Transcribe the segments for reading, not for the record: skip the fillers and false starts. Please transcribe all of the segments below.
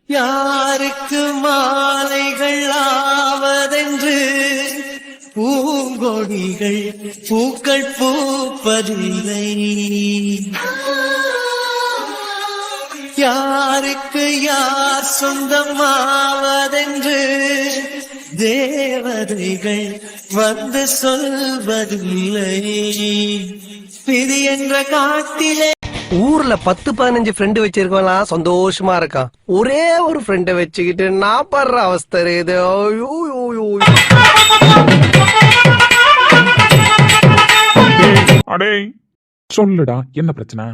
யாருக்கு மாலைகள் ஆவதென்று பூங்கொடிகள் பூக்கள் பூப்பதில்லை. யாருக்கு யார் சொந்தமாவதென்று தேவதைகள் வந்து சொல்வதில்லை. விதி என்ற காட்டிலே ஊர்ல 10-15 ஃப்ரெண்டு வச்சிருக்கலாம் சந்தோஷமா இருக்கான். ஒரே ஒரு ஃப்ரெண்டை வச்சுக்கிட்டு நான் படுற அவஸ்தை இது. அடே சொல்லுடா, என்ன பிரச்சனை?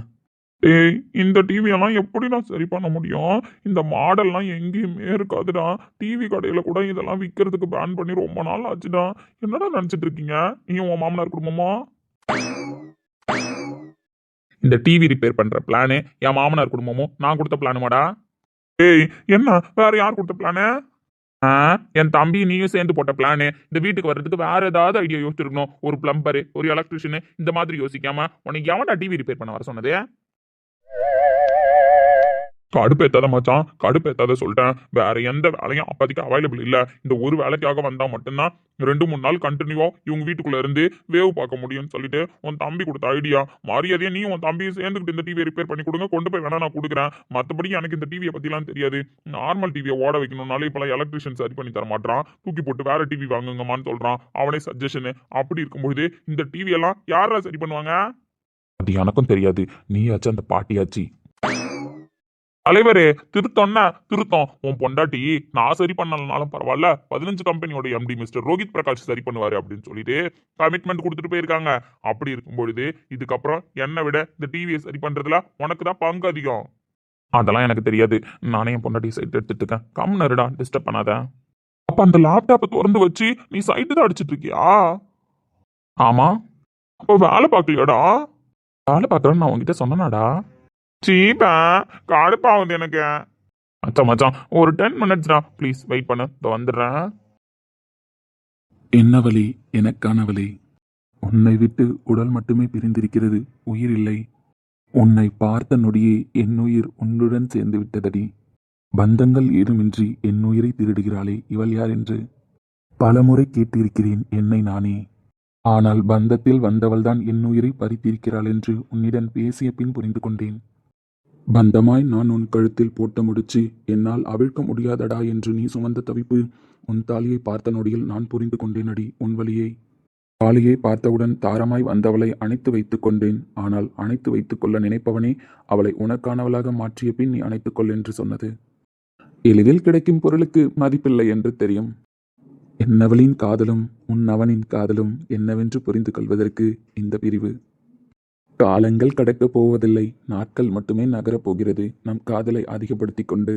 டேய், இந்த டிவி எல்லாம் எப்படி நான் சரி பண்ண முடியும்? இந்த மாடல்லாம் எங்கேயுமே இருக்காதுடா. டிவி கடையில கூட இதெல்லாம் விற்கிறதுக்கு பேன் பண்ணி ரொம்ப நாள் ஆச்சுடா. என்னடா நினைச்சிட்டு இருக்கீங்க நீ உன் மாமனார் குடும்பமா? இந்த டிவி ரிப்பேர் பண்ற பிளானு என் மாமனார் குடும்பமும் நான் கொடுத்த பிளானுமாடா? ஏய், என்ன வேற யார் கொடுத்த பிளானு? என் தம்பி நீயும் சேர்ந்து போட்ட பிளானு. இந்த வீட்டுக்கு வர்றதுக்கு வேற ஏதாவது ஐடியா யோசிச்சிருக்கணும். ஒரு பிளம்பரு, ஒரு எலக்ட்ரிஷியனு, இந்த மாதிரி யோசிக்காம உனக்கு எவன்டா டிவி ரிப்பேர் பண்ண வர சொன்னது? கடுப்பேத்தாத மச்சான், கடுப்பேத்தாத சொல்லிட்டேன். வேற எந்த வேலையும் அப்போதைக்கு அவைலபிள் இல்ல. இந்த ஒரு வேலைக்காக வந்தா மட்டும்தான் 2-3 நாள் கண்டினியூவா இவங்க வீட்டுக்குள்ள இருந்து வேவ் பார்க்க முடியும்னு சொல்லிட்டு உன் தம்பி கொடுத்த ஐடியா. மரியாதையா நீ உன் தம்பியை சேர்ந்துக்கிட்டு இந்த டிவியை ரிப்பேர் பண்ணி கொடுங்க. கொண்டு போய் வேணா நான் கொடுக்குறேன். மற்றபடி எனக்கு இந்த டிவியை பத்திலாம் தெரியாது. நார்மல் டிவியை ஓட வைக்கணும்னாலே இப்பெல்லாம் எலக்ட்ரிஷியன் சரி பண்ணி தர மாட்டான். தூக்கி போட்டு வேற டிவி வாங்குங்கம்மான்னு சொல்றான். அவனே சஜஷனு. அப்படி இருக்கும்போது இந்த டிவி எல்லாம் யாரா சரி பண்ணுவாங்க? அது எனக்கும் தெரியாது. நீயாச்சு அந்த பாட்டியாச்சு. தலைவரே, திருத்தம்னா திருத்தம். உன் பொண்டாட்டி நான் சரி பண்ணலனாலும் பரவாயில்ல, 15 கம்பெனியோட எம்டி மிஸ்டர் ரோஹித் பிரகாஷ் சரி பண்ணுவாரு அப்படின்னு சொல்லிட்டு கமிட்மெண்ட் கொடுத்துட்டு போயிருக்காங்க. அப்படி இருக்கும்பொழுது இதுக்கப்புறம் என்னை விட இந்த டிவியை சரி பண்றதுல உனக்கு தான் பங்கு அதிகம். அதெல்லாம் எனக்கு தெரியாது. நானே என் பொண்டாட்டி சைட் எடுத்துட்டு இருக்கேன். கம்னருடா, டிஸ்டர்ப் பண்ணாத. அப்ப அந்த லேப்டாப்பை திறந்து வச்சு நீ சைட்டு தான் அடிச்சிட்டு இருக்கியா? ஆமா. அப்ப வேலை பார்க்கலையாடா? வேலை பார்க்கறேன்னு நான் உங்ககிட்ட சொன்னனாடா? சீப்பா, கடுப்பாகுது எனக்கு. மச்சான் மச்சான், ஒரு 10 மினிட்ஸ்டா ப்ளீஸ் வெயிட் பண்ணு, வந்துடுறேன். என்ன வலி? எனக்கான வலி. உன்னை விட்டு உடல் மட்டுமே பிரிந்திருக்கிறது, உயிர் இல்லை. உன்னை பார்த்த நொடியே என் உயிர் உன்னுடன் சேர்ந்து விட்டதடி. பந்தங்கள் ஏதுமின்றி என் உயிரை திருடுகிறாளே, இவள் யார் என்று பலமுறை கேட்டிருக்கிறேன் என்னை நானே. ஆனால் பந்தத்தில் வந்தவள்தான் என் உயிரை பறித்திருக்கிறாள் என்று உன்னிடம் பேசிய பின் புரிந்து கொண்டேன். பந்தமாய் நான் உன் கழுத்தில் போட்ட முடிச்சு என்னால் அவிழ்க்க முடியாதடா என்று நீ சுமந்த தவிப்பு. உன் தாலியை பார்த்த நொடியில் நான் புரிந்து கொண்டேனடி உன் வழியை. தாலியை பார்த்தவுடன் தாரமாய் வந்தவளை அணைத்து வைத்துக் கொண்டேன். ஆனால் அணைத்து வைத்துக் கொள்ள நினைப்பவனே அவளை உனக்கானவளாக மாற்றிய பின் நீ அணைத்துக்கொள் என்று சொன்னது. எளிதில் கிடைக்கும் பொருளுக்கு மதிப்பில்லை என்று தெரியும். என்னவளின் காதலும் உன் அவனின் காதலும் என்னவென்று புரிந்து கொள்வதற்கு இந்த பிரிவு. காலங்கள் கடக்கப் போவதில்லை, நாட்கள் மட்டுமே நகரப் போகிறது. நம் காதலை அதிகப்படுத்தி கொண்டு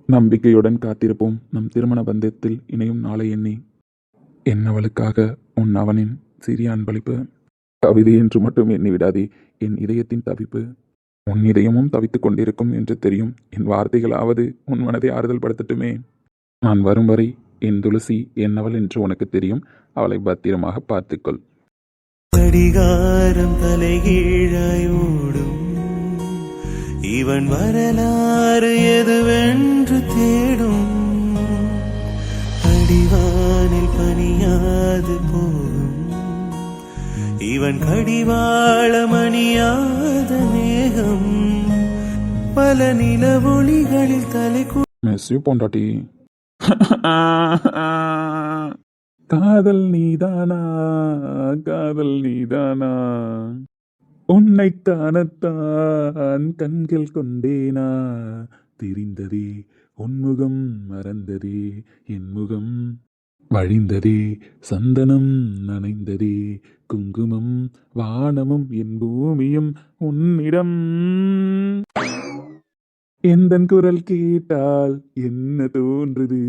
நம்பிக்கையுடன் காத்திருப்போம் நம் திருமண பந்தத்தில் இணையும் நாளை எண்ணி. என்னவளுக்காக உன் அவனின் சிறிய அன்பளிப்பு. கவிதை என்று மட்டும் எண்ணி விடாதே, என் இதயத்தின் தவிப்பு. உன் இதயமும் தவித்துக் கொண்டிருக்கும் என்று தெரியும். என் வார்த்தைகளாவது உன் மனதை ஆறுதல் படுத்தட்டுமே. நான் வரும் வரை என் துளசி என்னவள் என்று உனக்கு தெரியும். அவளை பத்திரமாக பார்த்துக்கொள். கடிகாரம் தலைகீழாய் ஓடும், இவன் வரலாறு எதுவென்று தேடும். அடிவானில் பணியாது போகும், இவன் கடிவாளம் அணியாத மேகம். பல நிலவொளிகளில் தலை பொண்டாட்டி. காதல் நீதானா, காதல் நீதானா, உன்னை காணத்தான் கண்கள் கொண்டேனா. தெரிந்ததே உன்முகம், மறந்ததே என் முகம். வழிந்ததே சந்தனம், நனைந்ததே குங்குமம். வானமும் என் பூமியும் உன்னிடம். எந்தன் குரல் கேட்டால் என்ன தோன்றுது,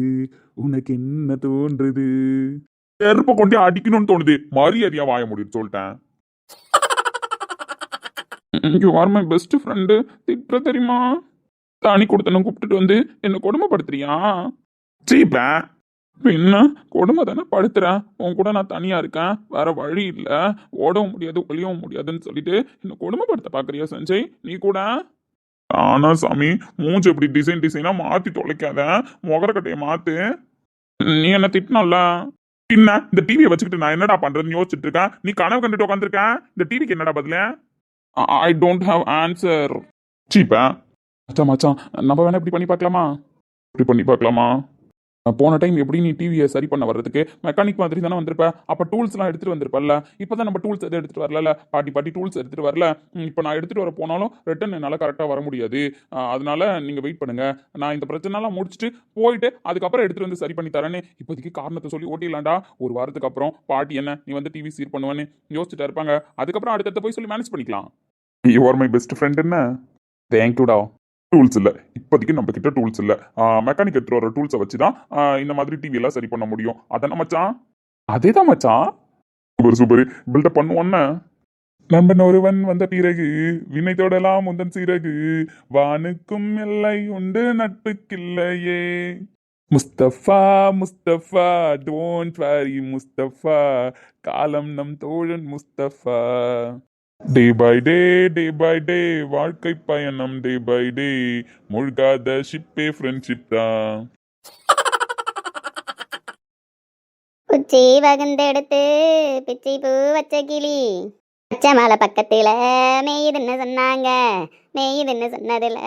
உனக்கு என்ன தோன்றுது? செருப்ப கொண்டு அடிக்கணும்னு தோணுது. மரியாதையா வாய முடியும் சொல்லிட்டேன். You are my best friend. திட்டுற தெரியுமா? தானி கொடுத்தனும் கூப்பிட்டுட்டு வந்து என்ன கொடுமைப்படுத்துறியா? சீப்ப என்ன கொடுமை தானே படுத்துறேன். உன் கூட நான் தனியா இருக்கேன், வேற வழி இல்லை, ஓடவும் முடியாது ஒளியவும் முடியாதுன்னு சொல்லிட்டு என்ன கொடுமைப்படுத்த பாக்குறியா சஞ்சய்? நீ கூட ஆனா சாமி, மூஞ்சி இப்படி டிசைனா மாத்தி தொலைக்காத. முகரக்கட்டையை மாத்து. நீ என்ன திட்டினல்ல? பின்ன இந்த டிவியை வச்சுக்கிட்டு நான் என்னடா பண்றதுன்னு யோசிச்சுட்டு இருக்கேன். நீ கனவு கண்டுட்டு உட்காந்துருக்கேன். இந்த டிவிக்கு என்னடா பதில? I don't have answer. சீப்பா மச்சான் மச்சான், நம்ம வேணா இப்படி பண்ணி பார்க்கலாமா? இப்படி பண்ணி பார்க்கலாமா? போன டைம் எப்படி நீ டிவியை சரி பண்ண வர்றதுக்கு மெக்கானிக் மாதிரி தானே வந்திருப்ப. அப்போ டூல்ஸ்லாம் எடுத்துட்டு வந்திருப்பல்ல. இப்போ தான் நம்ம டூல்ஸ் எதுவும் எடுத்துட்டு வரல. பாட்டி டூல்ஸ் எடுத்துட்டு வரல. இப்போ நான் எடுத்துட்டு வர போனாலும் ரிட்டன் என்னால் கரெக்டாக வர முடியாது. அதனால நீங்கள் வெயிட் பண்ணுங்க. நான் இந்த பிரச்சனைலாம் முடிச்சுட்டு போயிட்டு அதுக்கப்புறம் எடுத்துட்டு வந்து சரி பண்ணி தரேன்னு இப்போதைக்கு காரணத்தை சொல்லி ஓட்டிடலாம்டா. ஒரு வாரத்துக்கு அப்புறம் பாட்டி என்ன நீ வந்து டிவி சீர் பண்ணுவேன்னு யோசிச்சுட்டு இருப்பாங்க. அதுக்கப்புறம் அடுத்தடுத்த போய் சொல்லி மேனேஜ் பண்ணிக்கலாம். You are my best friend. என்ன தேங்க்யூடா. டூல்ஸ் இல்லை இப்போதைக்கு நம்ம கிட்ட டூல்ஸ் இல்லை. மெக்கானிக் எடுத்துட்டு வர டூல்ஸை வச்சு தான் இந்த மாதிரி டிவி எல்லாம் சரி பண்ண முடியும். அதானே மச்சான்? அதே தான் மச்சான். சூப்பர் பில்டப் பண்ணுவோன்னு. நண்பன் ஒருவன் வந்த பிறகு வினை தொடலாம் முந்தன் சிறகு வானுக்கும் எல்லை உண்டு நட்புக்கில்லையே. முஸ்தபா முஸ்தபா டோன்ட் வரி முஸ்தபா, காலம் நம் தோழன் முஸ்தபா. டே பை டே வாழ்க்கை பயணம் டே பை டே, மூழ்காத ஷிப்பே ஃப்ரெண்ட்ஷிப் தான். உச்சி வகுந்தெடுத்து பிச்சி பூ வச்ச கிளி பச்சை மலை பக்கத்துல மேயுதுன்னு சொன்னாங்க. மேயுதுன்னு சொன்னதுல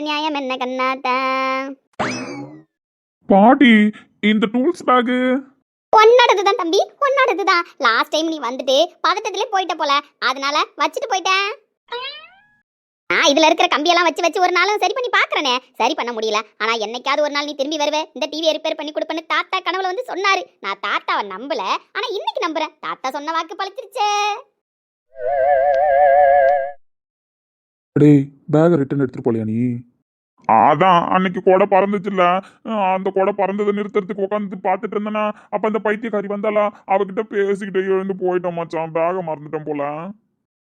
நியாயம் என்ன கண்ணாத்தா? பாட்டி இந்த டூல்ஸ் பேக்கு உன்னோடதுதான் தம்பி, உன்னோடதுதான். லாஸ்ட் டைம் நீ வந்துட்டு பதட்டத்திலே போயிட்ட போல, அதனால வச்சுட்டு போயிட்டேன். நான் இதுல இருக்கிற கம்பியெல்லாம் வச்சு ஒரு நாளும் சரி பண்ணி பாக்குறேனே, சரி பண்ண முடியல. ஆனா என்னைக்காவது ஒரு நாள் நீ திரும்பி வருவே, இந்த டிவியை ரிப்பேர் பண்ணி கொடுப்பேன்னு தாத்தா கனவுல வந்து சொன்னாரு. நான் தாத்தாவை நம்பல, ஆனா இன்னைக்கு நம்புறேன். தாத்தா சொன்ன வாக்கு பழிச்சிருச்சே. டேய், பேகை ரிட்டன் எடுத்துட்டு போலியா நீ? அதான் அன்னைக்கு கொடை பறந்துச்சுல்ல, அந்த கொடை பறந்ததை நிறுத்துறதுக்கு உட்காந்து பார்த்துட்டு இருந்தேன்னா அப்ப அந்த பைத்தியக்காரி வந்தாலா, அவகிட்ட பேசிக்கிட்டே எழுந்து போயிட்டோம் மச்சான். பேகை மறந்துட்டேன் போல.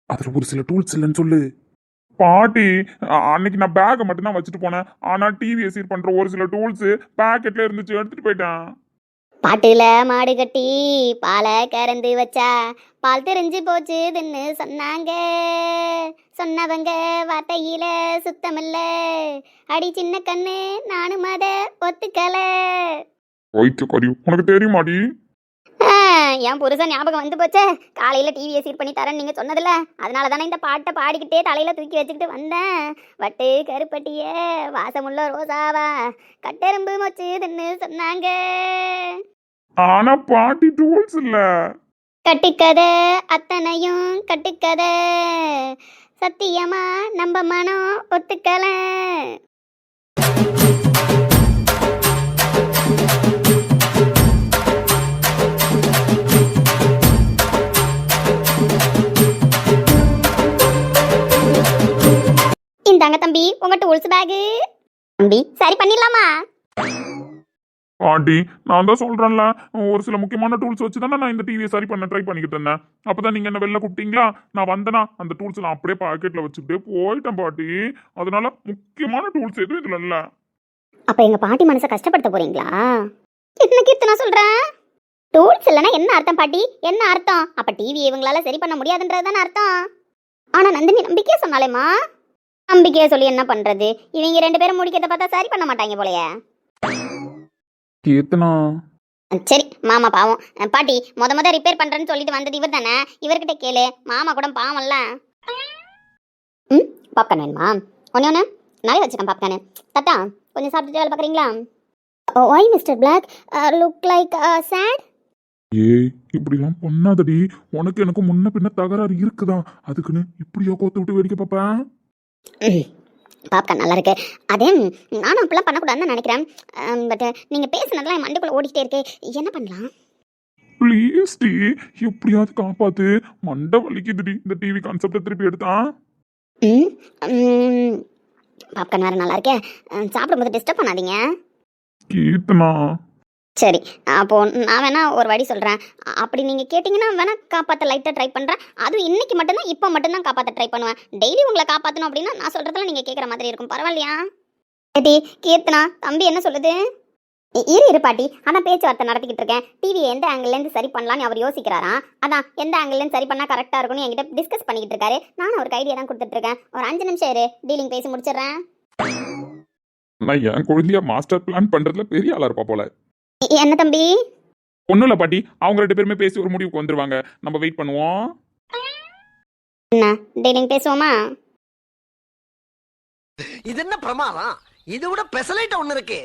அதில் ஒரு சில டூல்ஸ் இல்லைன்னு சொல்லு. பாட்டி அன்னைக்கு நான் பேகை மட்டும்தான் வச்சுட்டு போனேன். ஆனா டிவியை சீர் பண்ற ஒரு சில டூல்ஸ் பேக்கெட்ல இருந்துச்சு, எடுத்துட்டு போயிட்டேன். பாட்டுல மாடு கட்டி பாலை கறந்து வச்சா பால் தெரிஞ்சு போச்சுதுன்னு சொன்னாங்க. சொன்னவங்க வார்த்தையில சுத்தமில்ல. அடி சின்ன கண்ணு நானும் அத ஒத்துக்கல. வைத்தியக்காரி உனக்கு தெரியுமாடி? என் புருஷன் ஞாபகம் வந்து போச்சே. காலையில டிவியை சீர் பண்ணி தரேன்னு நீங்க சொன்னதில்ல, அதனால தானே இந்த பாட்டை பாடிக்கிட்டே தலையில தூக்கி வச்சுக்கிட்டு வந்தேன். வட்டு கருப்பட்டிய வாசமுள்ள ரோசாவா கட்டெரும்பு மொச்சுதுன்னு சொன்னாங்க. ஆனா பாட்டி டூல்ஸ் இல்ல. கட்டுக்கதை அத்தனையும் கட்டுக்கதை, சத்தியமா நம்ம மனம் ஒத்துக்கல. இந்தாங்க தம்பி உங்க டூல்ஸ் பேக். தம்பி சரி பண்ணிடலாமா? பாட்டி நான் தான் சொல்றேன்ல, ஒரு சில முக்கியமான டூல்ஸ் வச்சு தானே நான் இந்த டிவியை சரி பண்ண ட்ரை பண்ணிக்கிட்டு இருந்தேன். அப்பதான் நீங்க என்ன வெளில கூப்பிட்டீங்களா? நான் வந்தேனா அந்த டூல்ஸ் நான் அப்படியே பாக்கெட்ல வச்சுக்கிட்டே போயிட்டேன் பாட்டி. அதனால முக்கியமான டூல்ஸ் எதுவும் இதுல இல்ல. அப்ப எங்க பாட்டி மனசை கஷ்டப்படுத்த போறீங்களா? என்ன கீர்த்தனா சொல்றேன்? டூல்ஸ் இல்லைன்னா என்ன அர்த்தம் பாட்டி? என்ன அர்த்தம்? அப்ப டிவி இவங்களால சரி பண்ண முடியாதுன்றது தானே அர்த்தம். ஆனா நந்தினி நம்பிக்கையா சொன்னாலேமா, நம்பிக்கையா சொல்லி என்ன பண்றது? இவங்க ரெண்டு பேரும் முடிக்கிறத பார்த்தா சரி பண்ண மாட்டாங்க போலயே. கீர்த்தனா, சரி மாமா பாவம். பாட்டி முத ரிப்பேர் பண்றேன்னு சொல்லிட்டு வந்தது இவர் தானே, இவர்கிட்ட கேளு. மாமா கூட பாவம்ல. பாப்கார்ன் வேணுமா? ஒன்று நிறைய வச்சுக்கேன் பாப்கார்னு. தாத்தா கொஞ்சம் சாப்பிட்டுட்டு வேலை பார்க்குறீங்களா? Why mister black look like sad? ஏய் இப்படிலாம் பண்ணாதடி. உனக்கு எனக்கு முன்ன பின்ன தகராறு இருக்குதா? அதுக்குன்னு இப்படியோ கோத்து விட்டு வேடிக்கை பாப்பேன். பாப்கார்ன் நல்லா இருக்கு. அதே நானும் அப்படிலாம் பண்ணக்கூடாதுன்னு நினைக்கிறேன். பட் நீங்கள் பேசுனதுலாம் என் மண்டைக்குள்ளே ஓடிக்கிட்டே இருக்கு. என்ன பண்ணலாம்? ப்ளீஸ் டி எப்படியாவது காப்பாத்து. மண்டை வலிக்குதுடி இந்த டிவி கான்செப்டை திருப்பி எடுத்தா. பாப்கார்ன் வேறு நல்லா இருக்கே. சாப்பிடும்போது டிஸ்டர்ப் பண்ணாதீங்க. கீர்த்தனா சரி அப்போ நான் வேணா ஒரு வழி சொல்கிறேன். அப்படி நீங்கள் கேட்டிங்கன்னா வேணா காப்பாற்ற லைட்டாக ட்ரை பண்ணுறேன். அதுவும் இன்னைக்கு மட்டும்தான், இப்போ மட்டும்தான் காப்பாற்ற ட்ரை பண்ணுவேன். டெய்லி உங்களை காப்பாற்றணும் அப்படின்னா நான் சொல்கிறதெல்லாம் நீங்கள் கேட்குற மாதிரி இருக்கும். பரவாயில்லையா? ஏடி கீர்த்தனா தம்பி என்ன சொல்லுது? இரு பாட்டி, அதான் பேச்சுவார்த்தை நடத்திக்கிட்டு இருக்கேன். டிவியை எந்த ஆங்கிள்லேருந்து சரி பண்ணலான்னு அவர் யோசிக்கிறாராம். அதான் எந்த ஆங்கிள்லேருந்து சரி பண்ணால் கரெக்டாக இருக்கும்னு என்கிட்ட டிஸ்கஸ் பண்ணிக்கிட்டு இருக்காரு. நானும் அவருக்கு ஐடியா தான் கொடுத்துட்டு இருக்கேன். ஒரு 5 நிமிஷம் இரு, டீலிங் பேசி முடிச்சிடுறேன். நான் என் குழந்தைய மாஸ்டர் பிளான் பண்றதுல பெரிய ஆளா இருப்பா போல. என்ன தம்பி? ஒன்றும் இல்லை பாட்டி, அவங்க 2 பேருமே பேசி ஒரு முடிவுக்கு வந்துருவாங்க. நம்ம வெயிட் பண்ணுவோம். என்ன டீலிங் பேசுவோமா? இது என்ன பிரமாதம்? இது விட பெசலைட் ஒண்ணு இருக்கு.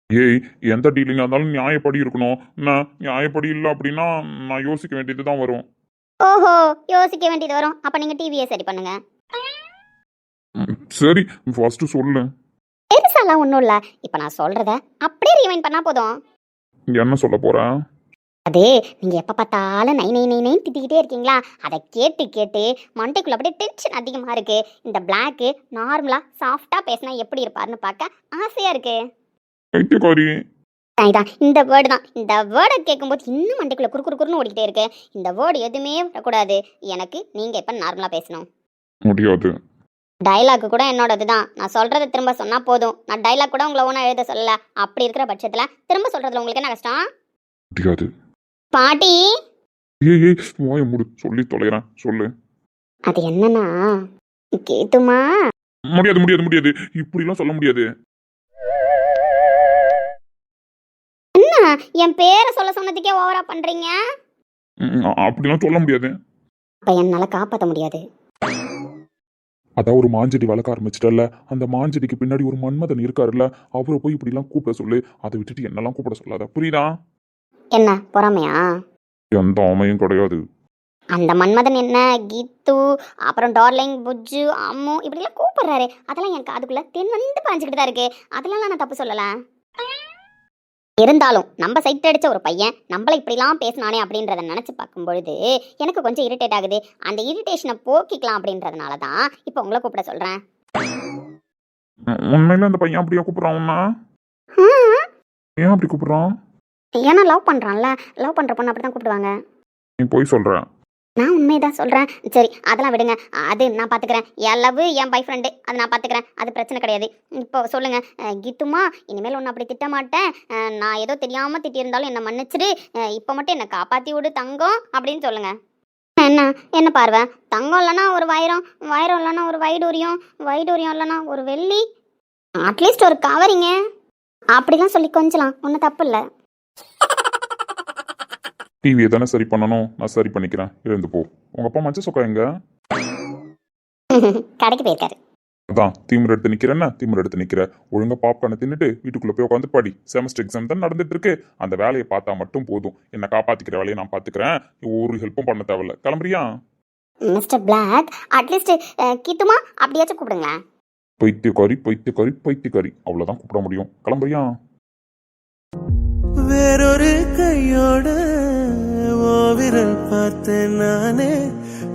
ஏய், எந்த டீலிங்கா இருந்தாலும் நியாயப்படி இருக்கணும். நான் நியாயப்படி இல்லை அப்படின்னா நான் யோசிக்க வேண்டியது தான் வரும். ஓஹோ, யோசிக்க வேண்டியது வரும். அப்ப நீங்க டிவியை சரி பண்ணுங்க. சரி, ஃபர்ஸ்ட் சொல்லு. பெருசாலாம் ஒன்றும் இல்லை. இப்போ நான் சொல்றத அப்படியே ரீவைண்ட் பண்ணா போதும். என்ன சொல்ல போற? அது நீங்க எப்ப பார்த்தாலும் நை நை நை நை திட்டிக்கிட்டே இருக்கீங்களா, அதை கேட்டு கேட்டு மண்டைக்குள்ள அப்படியே டென்ஷன் அதிகமா இருக்கு. இந்த பிளாக் நார்மலா சாஃப்டா பேசினா எப்படி இருப்பாருன்னு பார்க்க ஆசையா இருக்கு. பைத்தியக்காரி. இதான் இந்த வேர்டு தான். இந்த வேர்டை கேட்கும்போது இன்னும் மண்டைக்குள்ள குறுக்குறுன்னு ஓடிக்கிட்டே இருக்கு. இந்த வேர்டு எதுவுமே வரக்கூடாது. எனக்கு நீங்க இப்ப நார்மலா பேசணும். முடியாது. டைலாக் கூட என்னோடது தான். நான் சொல்றதை திரும்ப சொன்னா போதும். நான் டைலாக் கூட உங்களை ஒன்றும் எழுத சொல்லல. அப்படி இருக்கிற பட்சத்துல திரும்ப சொல்றதுல உங்களுக்கு என்ன கஷ்டம்? முடியாது. பாட்டி, ஏய் வாய மூடு, சொல்லி தொலைறேன், சொல்லு. அது என்னன்னா, கேட்டுமா? முடியாது முடியாது முடியாது, இப்படிலாம் சொல்ல முடியாது. என்ன என் பேரை சொல்ல சொன்னதுக்கே ஓவரா பண்றீங்க? அப்படிலாம் சொல்ல முடியாது. அப்ப என்னால காப்பாற்ற முடியாது. அதான் ஒரு மாஞ்செடி வளர்க்க ஆரம்பிச்சிட்டல, அந்த மாஞ்செடிக்கு பின்னாடி ஒரு மன்மதன் இருக்காருல்ல, அவரை போய் இப்படிலாம் கூப்பிட சொல்லு. அதை விட்டுட்டு என்னெல்லாம் கூப்பிட சொல்லாத, புரியுதா? என்ன பொறாமையா? எந்த ஆமையும் கிடையாது. அந்த மன்மதன் என்ன கீத்து, அப்புறம் டார்லிங், புஜ்ஜு, அம்மு இப்படிலாம் கூப்பிடுறாரு. அதெல்லாம் என் காதுக்குள்ள தென் வந்து பாஞ்சுக்கிட்டு தான் இருக்கு. அதெல்லாம் நான் தப்பு சொல்லல. இருந்தாலும் நம்ம சைட் அடிச்ச ஒரு பையன் நம்மள இப்படிலாம் பேசினானே அப்படின்றத நினைச்சு பார்க்கும் பொழுது எனக்கு கொஞ்சம் இரிட்டேட் ஆகுது. அந்த இரிட்டேஷனை போக்கிக்கலாம் அப்படின்றதுனால தான் இப்போ உங்களை கூப்பிட சொல்றேன். உண்மையில அந்த பையன் அப்படியே கூப்பிடுறான் உன்ன? ஏன் அப்படி கூப்பிடுறான்? ஏன்னா லவ் பண்றான்ல, லவ் பண்ற பொண்ணு அப்படிதான் கூப்பிடுவாங்க. நீ போய் சொல்ற. நான் உண்மையதான் சொல்றேன். சரி அதெல்லாம் விடுங்க, அது நான் பாத்துக்கிறேன். என் லவ் என் பாய் ஃப்ரெண்டு, அதை நான் பாத்துக்கிறேன். அது பிரச்சனை கிடையாது. இப்போ சொல்லுங்க கீத்துமா, இனிமேல் ஒன்று அப்படி திட்ட மாட்டேன். நான் ஏதோ தெரியாம திட்டியிருந்தாலும் என்னை மன்னிச்சிரு. இப்போ மட்டும் என்னை காப்பாத்தி விடு தங்கம் அப்படின்னு சொல்லுங்க. என்ன என்ன பார்வை? தங்கம் இல்லைன்னா ஒரு வைரம், வைரம் இல்லைன்னா ஒரு வைடூரியம், வைடூரியம் இல்லைன்னா ஒரு வெள்ளி, அட்லீஸ்ட் ஒரு கவரிங்க அப்படிலாம் சொல்லி கொஞ்சலாம் ஒன்றும் தப்பு இல்லை. டிவியை தானே சரி பண்ணணும், நான் சரி பண்ணிக்கிறேன், எழுந்து போ. உங்க அப்பா மச்ச சொக்கா எங்க? கடைக்கு போயிருக்காரு. அதான் திமிர் எடுத்து நிக்கிறேன்னா, திமிர் எடுத்து நிக்கிற. ஒழுங்கா பாப்கார்னை தின்னுட்டு வீட்டுக்குள்ள போய் உட்காந்து படி. செமஸ்டர் எக்ஸாம் தான் நடந்துட்டு இருக்கு. அந்த வேலையை பார்த்தா மட்டும் போதும். என்ன காப்பாத்திக்கிற வேலையை நான் பாத்துக்கிறேன். ஒரு ஹெல்ப்பும் பண்ண தேவையில்ல. கிளம்புறியா? மிஸ்டர் பிளாக், அட்லீஸ்ட் கீத்துமா அப்படியாச்சும் கூப்பிடுங்க. பைத்தியக்காரி பைத்தியக்காரி பைத்தியக்காரி, அவ்வளவுதான் கூப்பிட முடியும். கிளம்புறியா? வேறொரு கையோட ஓ விரல் பார்த்தேன் நானே,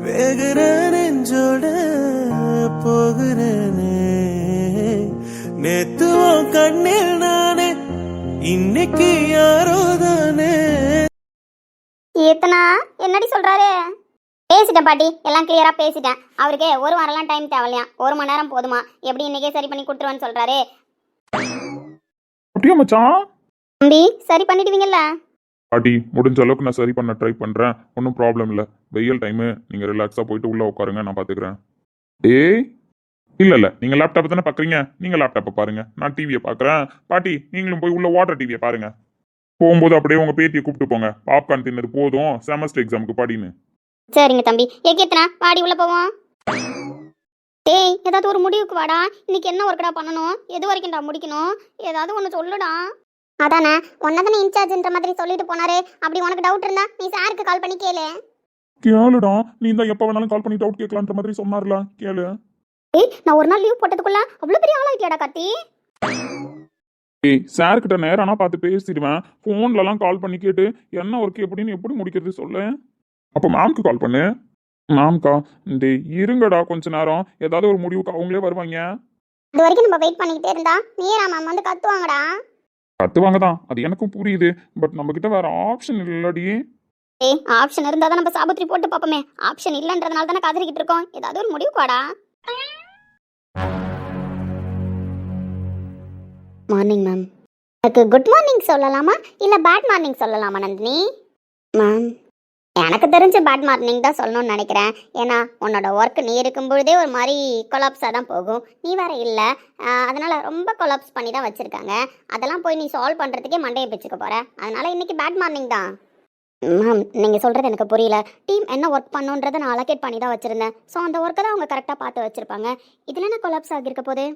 வேகிற நெஞ்சோட போகிறேனே. நேத்து உன் கண்ணில் நானே, இன்னைக்கு யாரோ தானே. ஏத்தனா என்னடி சொல்றாரு? பேசிட்டேன் பாட்டி, எல்லாம் கிளியரா பேசிட்டேன். அவருக்கு 1 வாரம்லாம் டைம் தேவையா, 1 மணி நேரம் போதுமா. எப்படி இன்னைக்கே சரி பண்ணி கொடுத்துருவேன்னு சொல்றாரு. அப்படியே மச்சான். தம்பி சரி பண்ணிடுவீங்கல்ல? பாட்டி முடிஞ்ச அளவுக்கு நான் சரி பண்ண ட்ரை பண்றேன். ஒன்றும் ப்ராப்ளம் இல்லை. வெயில் டைமு, நீங்க ரிலாக்ஸா போயிட்டு உள்ள உட்காருங்க, நான் பாத்துக்கிறேன். ஏய் இல்ல நீங்க லேப்டாப் தானே பாக்குறீங்க, நீங்க லேப்டாப்பை பாருங்க, நான் டிவியை பாக்குறேன். பாட்டி நீங்களும் போய் உள்ள வாட்டர் டிவியை பாருங்க. போகும்போது அப்படியே உங்க பேத்தியை கூப்பிட்டு போங்க. பாப்கார்ன் தின்னது போதும், செமஸ்டர் எக்ஸாமுக்கு படின்னு. சரிங்க தம்பி. ஏகேத்தனா வாடி உள்ள போவோம். டேய் ஏதாவது ஒரு முடிவுக்கு வாடா. இன்னைக்கு என்ன ஒர்க்கடா பண்ணணும், எது வரைக்கும்டா முடிக்கணும், ஏதாவது ஒன்று சொல்லுடா. அதானே ஒன்னதானே இன்சார்ஜ்ன்ற மாதிரி சொல்லிட்டு போனாரு. அப்படி உனக்கு டவுட் இருந்தா நீ சாருக்கு கால் பண்ணி கேளு. கேளுடா, நீ தான் எப்ப வேணாலும் கால் பண்ணி டவுட் கேட்கலான்ற மாதிரி சொன்னார்ல, கேளு. ஏய் நான் ஒரு நாள் லீவ் போட்டதுக்குள்ள அவ்வளவு பெரிய ஆளாயிட்டியாடா கார்த்தி. ஏய் சார் கிட்ட நேரானா பார்த்து பேசிடுவேன். ஃபோன்லலாம் கால் பண்ணி கேட்டு என்ன ஒர்க் எப்படின்னு எப்படி முடிக்கிறது சொல்லு. அப்போ மேம்க்கு கால் பண்ணு. மேம்கா டேய் இருங்கடா கொஞ்ச நேரம், ஏதாவது ஒரு முடிவுக்கு அவங்களே வருவாங்க. இது வரைக்கும் நம்ம வெயிட் பண்ணிக்கிட்டே இருந்தா மீரா மேம் வந்து கத்துவாங்கடா. கத்துவாங்க தான், அது எனக்கும் புரியுது. பட் நம்ம கிட்ட வேற ஆப்ஷன் இல்லடி. ஏய் ஆப்ஷன் இருந்தா தான் நம்ம சாபத்திரி போட்டு பாப்போமே. ஆப்ஷன் இல்லன்றதுனால தானே காதலிக்கிட்டு இருக்கோம். ஏதாவது ஒரு முடிவுக்கு வாடா. Morning ma'am. எனக்கு குட் மார்னிங் சொல்லலாமா இல்லை பேட் மார்னிங் சொல்லலாமா நந்தினி? மேம் எனக்கு தெரிஞ்ச பேட் மார்னிங் தான் சொல்லணும்னு நினைக்கிறேன். ஏன்னா உன்னோட ஒர்க் நீ இருக்கும் பொழுதே ஒரு மாதிரி கொலாப்ஸாக தான் போகும். நீ வேற இல்லை, அதனால் ரொம்ப கொலாப்ஸ் பண்ணி தான் வச்சுருக்காங்க. அதெல்லாம் போய் நீ சால்வ் பண்ணுறதுக்கே மண்டையை பிச்சுக்க போகிற. அதனால் இன்றைக்கி பேட் மார்னிங் தான். மேம் நீங்கள் சொல்கிறது எனக்கு புரியல. டீம் என்ன ஒர்க் பண்ணுன்றதை நான் அலோகேட் பண்ணி தான் வச்சுருந்தேன். ஸோ அந்த ஒர்க்கை தான் அவங்க கரெக்டாக பார்த்து வச்சுருப்பாங்க. இதில் என்ன கொலாப்ஸ் ஆகியிருக்க போது?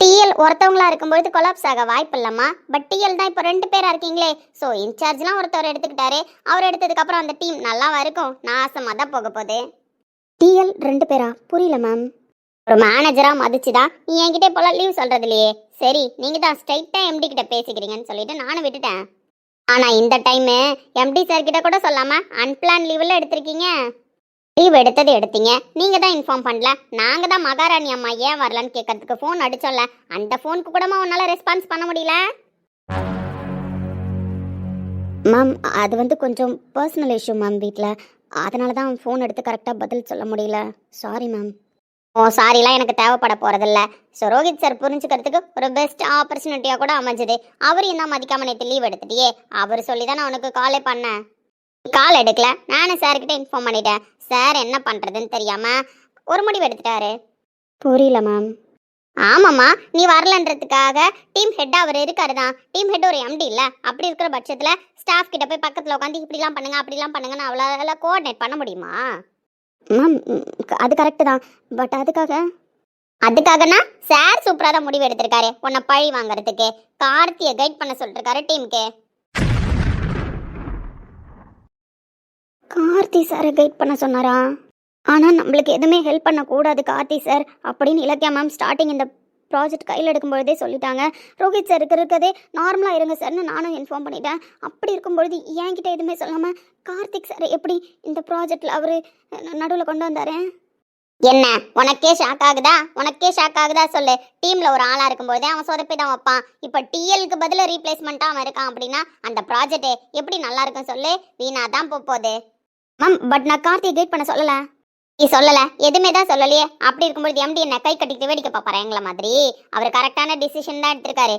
டிஎல் ஒருத்தவங்களா இருக்கும்பொழுது கொலாப்ஸ் ஆக வாய்ப்பு இல்லைம்மா. பட் டிஎல் தான் இப்போ 2 பேரா இருக்கீங்களே. ஸோ இன்சார்ஜ்லாம் ஒருத்தவர் எடுத்துக்கிட்டாரு. அவர் எடுத்ததுக்கப்புறம் அந்த டீம் நல்லாவா இருக்கும்? நாசமாக தான் போக போகுது. டிஎல் 2 பேரா? புரியல மேம். ஒரு மேனேஜராக மதிச்சுதான் நீ என்கிட்ட இப்போலாம் லீவ் சொல்கிறது இல்லையே. சரி நீங்கள் தான் ஸ்ட்ரைட்டாக எம்டி கிட்ட பேசிக்கிறீங்கன்னு சொல்லிட்டு நானும் விட்டுட்டேன். ஆனால் இந்த டைமு எம்டி சார் கிட்ட கூட சொல்லாமல் அன்பிளான் லீவில் எடுத்திருக்கீங்க. லீவ் எடுத்தது எடுத்தீங்க, நீங்கள் தான் இன்ஃபார்ம் பண்ணல. நாங்கள் தான் மகாராணி அம்மா ஏன் வரலன்னு கேட்கறதுக்கு ஃபோன் அடிச்சோம்ல, அந்த ஃபோனுக்கு கூடமா உன்னால் ரெஸ்பான்ஸ் பண்ண முடியல? மேம் அது கொஞ்சம் பர்சனல் இஷ்யூ மேம் வீட்டில். அதனால தான் ஃபோன் எடுத்து கரெக்டாக பதில் சொல்ல முடியல. Sorry ma'am. ஓ சாரிலாம் எனக்கு தேவைப்பட போகிறதில்ல. ஸோ ரோஹித் சார் புரிஞ்சுக்கிறதுக்கு ஒரு பெஸ்ட் ஆப்பர்ச்சுனிட்டியாக கூட அமைஞ்சுது. அவர் என்ன மதிக்காம நேற்று லீவ் எடுத்துட்டியே, அவர் சொல்லி தான் நான் உனக்கு காலே பண்ணேன். கால் எடுக்கல, நானும் சார்கிட்ட இன்ஃபார்ம் பண்ணிட்டேன். சார் என்ன பண்ணுறதுன்னு தெரியாமல் ஒரு முடிவு எடுத்துட்டாரு. புரியல மேம். ஆமாம்மா, நீ வரலன்றதுக்காக டீம் ஹெட் அவர் இருக்காரு தான். டீம் ஹெட் ஒரு எம்டி இல்லை. அப்படி இருக்கிற பட்சத்தில் ஸ்டாஃப் கிட்ட போய் பக்கத்தில் உட்காந்து இப்படிலாம் பண்ணுங்க அப்படிலாம் பண்ணுங்கன்னு அவ்வளோ கோஆர்டினேட் பண்ண முடியுமா? மேம் அது கரெக்டு தான். பட் அதுக்காகனா சார் சூப்பராக தான் முடிவு எடுத்திருக்காரு உன்னை பழி வாங்குறதுக்கு. கார்த்தியை கைட் பண்ண சொல்லிருக்காரு டீமுக்கு. கார்த்தி சாரை கைட் பண்ண சொன்னாரா? ஆனால் நம்மளுக்கு எதுவுமே ஹெல்ப் பண்ணக்கூடாது கார்த்தி சார் அப்படின்னு இலக்கியா மேம் ஸ்டார்டிங் இந்த ப்ராஜெக்ட் கையில் எடுக்கும்பொழுதே சொல்லிட்டாங்க. ரோஹித் சார் இருக்கதே நார்மலாக இருங்க சார்னு நானும் இன்ஃபார்ம் பண்ணிட்டேன். அப்படி இருக்கும்பொழுது என்கிட்ட எதுவுமே சொல்லாமல் கார்த்திக் சார் எப்படி இந்த ப்ராஜெக்டில் அவர் நடுவில் கொண்டு வந்தார்? என்ன உனக்கே ஷாக் ஆகுதா சொல்லு. டீமில் ஒரு ஆளாக இருக்கும்போதே அவன் சொதப்பி தான் வைப்பான். இப்போ டிஎலுக்கு பதில் ரீப்ளேஸ்மெண்ட்டாக அவன் இருக்கான் அப்படின்னா அந்த ப்ராஜெக்ட் எப்படி நல்லா இருக்கும் சொல்லு? வீணா தான் போகுது. மேம் பட் நான் கார்த்தியை கைட் பண்ண சொல்லலை. நீ சொல்லலை, எதுவுமே தான் சொல்லலையே. அப்படி இருக்கும்போது எம்டி என்ன கை கட்டிட்டு வேடிக்கை பார்ப்பாரு எங்களை மாதிரி? அவர் கரெக்டான டிசிஷன் தான் எடுத்திருக்காரு.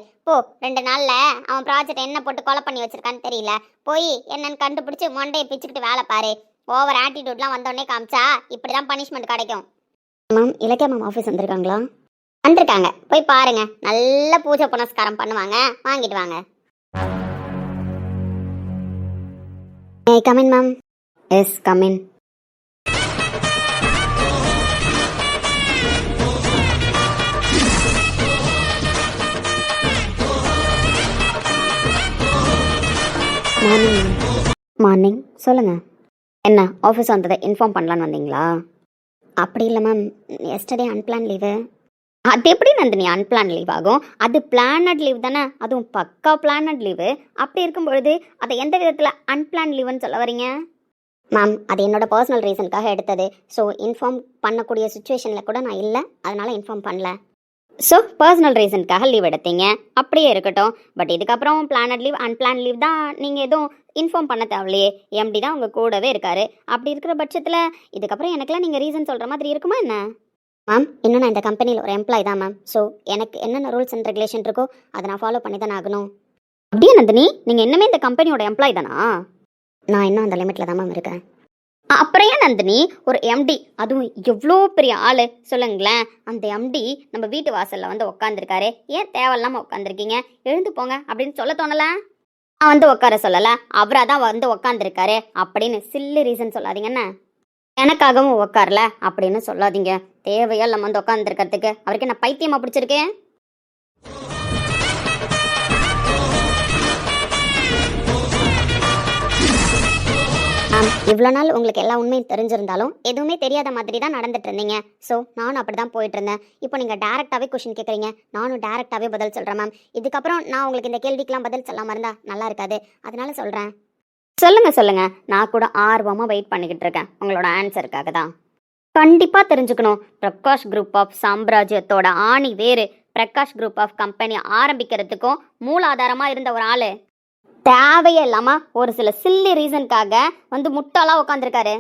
2 நாளில் அவன் ப்ராஜெக்ட் என்ன போட்டு கொலை பண்ணி வச்சிருக்கான்னு தெரியல. போய் என்னன்னு கண்டுபிடிச்சி மொண்டையை பிச்சுக்கிட்டு வேலை பாரு. ஓவர் ஆட்டிடியூட்லாம் வந்தோடனே காமிச்சா இப்படி தான் பனிஷ்மெண்ட் கிடைக்கும். மேம் இலக்கியா மேம் ஆஃபீஸ் வந்திருக்காங்களா? வந்திருக்காங்க, போய் பாருங்க. நல்ல பூஜை புனஸ்காரம் பண்ணுவாங்க, வாங்கிட்டு வாங்க. Come in ma'am. Yes come in. Morning சொல்லுங்கள். என்ன ஆஃபீஸ் வந்ததை இன்ஃபார்ம் பண்ணலான்னு வந்தீங்களா? அப்படி இல்லை மேம், எஸ்டர்டே அன்பிளான் லீவு. அது எப்படி நந்தினி அன்பிளான் லீவ் ஆகும்? அது பிளானட் லீவ் தானே, அதுவும் பக்கா பிளானட் லீவு. அப்படி இருக்கும் பொழுது அதை எந்த விதத்தில் அன்பிளான் லீவுன்னு சொல்ல வரீங்க? மேம் அது என்னோட பர்சனல் ரீசனுக்காக எடுத்தது. ஸோ இன்ஃபார்ம் பண்ணக்கூடிய சுச்சுவேஷனில் கூட நான் இல்லை, அதனால் இன்ஃபார்ம் பண்ணல. ஸோ பர்சனல் ரீசனுக்காக லீவ் எடுத்தீங்க, அப்படியே இருக்கட்டும். பட் இதுக்கப்புறம் பிளானட் லீவ் அன்பிளான் லீவ் தான், நீங்கள் எதுவும் இன்ஃபார்ம் பண்ண தேவையில்லையே. எம்டி தான் உங்கள் கூடவே இருக்காரு. அப்படி இருக்கிற பட்சத்தில் இதுக்கப்புறம் எனக்குலாம் நீங்கள் ரீசன் சொல்கிற மாதிரி இருக்குமா என்ன? மேம் இன்னும் நான் இந்த கம்பெனியில் ஒரு எம்ப்ளாய் தான் மேம். ஸோ எனக்கு என்னென்ன ரூல்ஸ் அண்ட் ரெகுலேஷன் இருக்கோ அதை நான் ஃபாலோ பண்ணி தானே ஆகணும். அப்படியே நந்தினி, நீங்கள் இன்னுமே இந்த கம்பெனியோட எம்ப்ளாய் தானா? நான் இன்னும் அந்த லிமிட்டில் தான் மேம் இருக்கேன். அப்புறம் ஏன் நந்தினி ஒரு எம்டி, அதுவும் எவ்வளோ பெரிய ஆள் சொல்லுங்களேன், அந்த எம்டி நம்ம வீட்டு வாசலில் வந்து உட்காந்துருக்காரு. ஏன் தேவையில்லாமல் உட்காந்துருக்கீங்க? எழுந்து போங்க அப்படின்னு சொல்ல தோணலை? நான் வந்து உட்கார சொல்லலை, அவராக தான் வந்து உட்காந்துருக்காரு அப்படின்னு சில்லி ரீசன் சொல்லாதீங்கண்ணே. எனக்காகவும் உட்காரல அப்படின்னு சொல்லாதீங்க. தேவையா நம்ம வந்து உட்காந்துருக்கிறதுக்கு? அவருக்கு என்ன பைத்தியமாக பிடிச்சிருக்கேன்? இவ்வளோ நாள் உங்களுக்கு எல்லா உண்மையும் தெரிஞ்சிருந்தாலும் எதுவுமே தெரியாத மாதிரி தான் நடந்துட்டு இருந்தீங்க. ஸோ நானும் அப்படி தான் போயிட்டு இருந்தேன். இப்போ நீங்கள் டேரெக்டாகவே கொஷின் கேட்குறீங்க, நானும் டேரெக்டாகவே பதில் சொல்கிறேன் மேம். இதுக்கப்புறம் நான் உங்களுக்கு இந்த கேள்விக்கெலாம் பதில் சொல்லாமல் இருந்தால் நல்லா இருக்காது, அதனால சொல்கிறேன். சொல்லுங்கள். நான் கூட ஆர்வமாக வெயிட் பண்ணிக்கிட்டு இருக்கேன் உங்களோட ஆன்சருக்காக தான். கண்டிப்பாக தெரிஞ்சுக்கணும். பிரகாஷ் குரூப் ஆஃப் சாம்ராஜ்யத்தோட ஆணி வேறு. பிரகாஷ் குரூப் ஆஃப் கம்பெனி ஆரம்பிக்கிறதுக்கும் மூலாதாரமாக இருந்த ஒரு ஆள் தேவையே இல்லாமல் ஒரு சில சில்லி ரீசனுக்காக வந்து முட்டாளாக உட்காந்துருக்காரு.